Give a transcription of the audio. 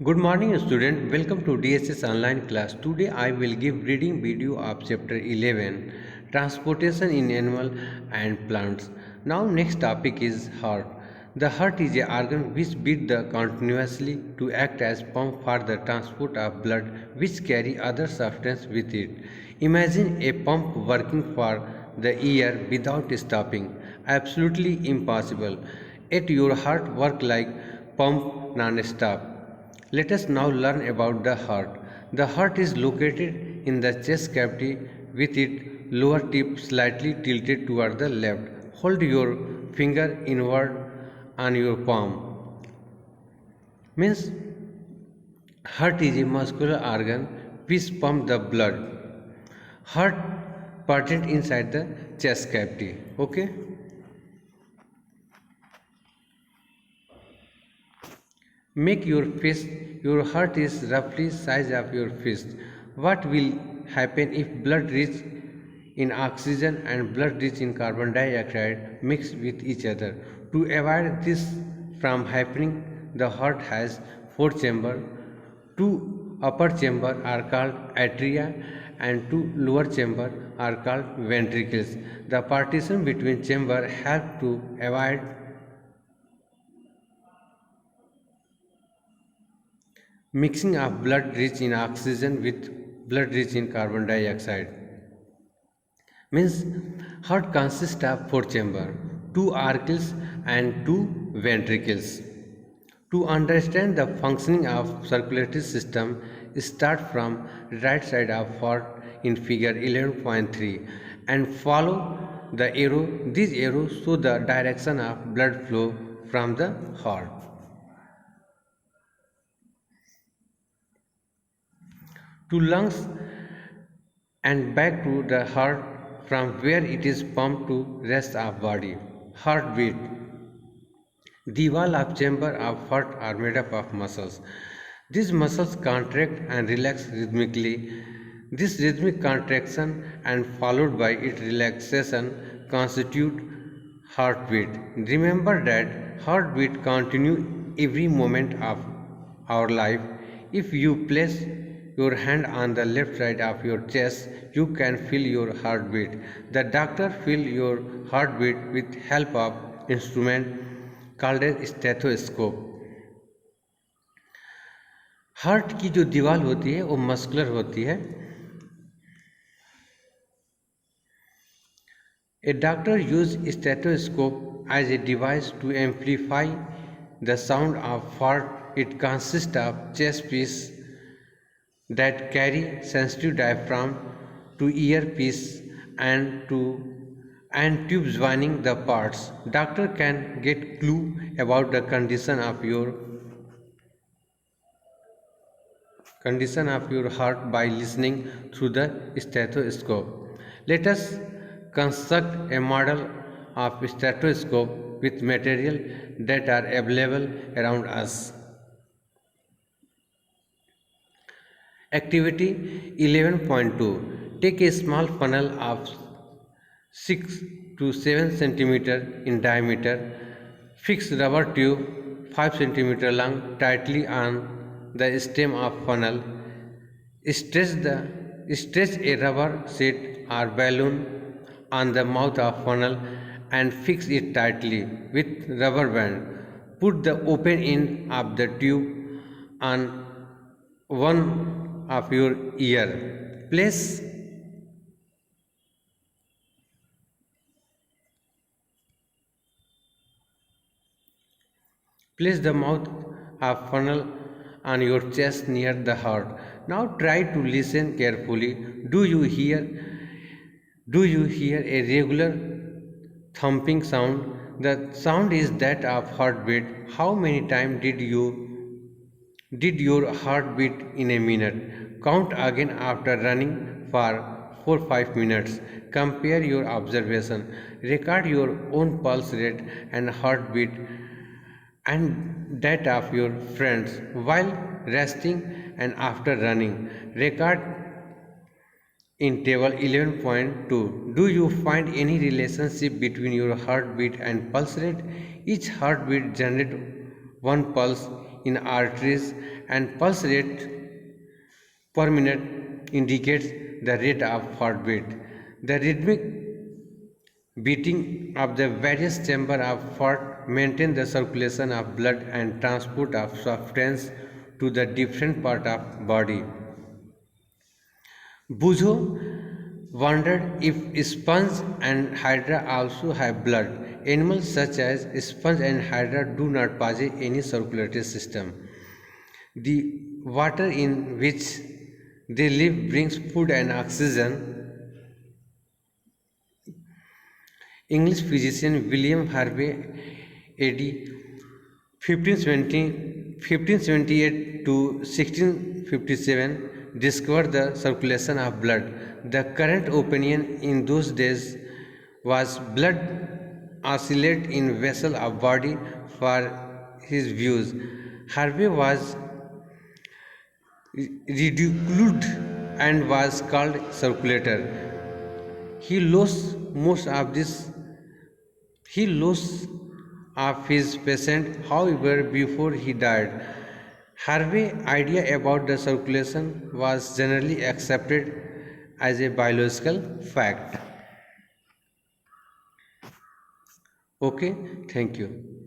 Good morning student, welcome to DSS online class. Today I will give reading video of chapter 11 transportation in animal and plants. Now next topic is heart. The heart is a organ which beat the continuously to act as pump for the transport of blood which carry other substance with it. Imagine a pump working for the year without stopping. Absolutely impossible. Yet your heart work like pump non-stop. Let us now learn about the heart. The heart is located in the chest cavity with its lower tip slightly tilted toward the left. Hold your finger inward on your palm. Means heart is a muscular organ which pumps the blood. Heart present inside the chest cavity. Okay. Make your fist, your heart is roughly size of your fist. What will happen if blood rich in oxygen and blood rich in carbon dioxide mix with each other? To avoid this from happening, the heart has four chambers. Two upper chambers are called atria and two lower chambers are called ventricles. The partition between chambers help to avoid mixing of blood rich in oxygen with blood rich in carbon dioxide. Means heart consists of four chambers, two auricles and two ventricles. To understand the functioning of circulatory system, start from right side of heart in figure 11.3 and follow the arrow. These arrows show the direction of blood flow from the heart to lungs and back to the heart from where it is pumped to rest of body. Heartbeat. The wall of chamber of heart are made up of muscles. These muscles contract and relax rhythmically. This rhythmic contraction and followed by its relaxation constitute heartbeat. Remember that heartbeat continue every moment of our life. If you place your hand on the left side of your chest, you can feel your heartbeat. The doctor feel your heartbeat with help of instrument called a stethoscope. Heart की जो दीवार होती है वो muscular होती है. A doctor used stethoscope as a device to amplify the sound of heart. It consists of chest piece that carry sensitive diaphragm to earpiece and tubes joining the parts. Doctor can get clue about the condition of your heart by listening through the stethoscope. Let us construct a model of stethoscope with material that are available around us. Activity 11.2. Take a small funnel of 6 to 7 cm in diameter. Fix rubber tube 5 cm long tightly on the stem of funnel. Stretch a rubber sheet or balloon on the mouth of funnel and fix it tightly with rubber band. Put the open end of the tube on one of your ear. Place the mouth of funnel on your chest near the heart. Now try to listen carefully. Do you hear a regular thumping sound? The sound is that of heartbeat. How many times did your heart beat in a minute? Count again after running for 4-5 minutes. Compare your observation. Record your own pulse rate and heartbeat and that of your friends while resting and after running. Record in table 11.2. Do you find any relationship between your heartbeat and pulse rate? Each heartbeat generates one pulse. in arteries, and pulse rate per minute indicates the rate of heartbeat. The rhythmic beating of the various chambers of heart maintain the circulation of blood and transport of substance to the different part of body. Buzo wondered if sponge and hydra also have blood. Animals such as sponge and hydra do not possess any circulatory system. The water in which they live brings food and oxygen. English physician William Harvey AD 1578 to 1657 discovered the circulation of blood. The current opinion in those days was blood oscillate in vessel of body. For his views, Harvey was ridiculed and was called circulator. He lost most of this He lost of his patient, however, before he died. Harvey's idea about the circulation was generally accepted as a biological fact. Okay, thank you.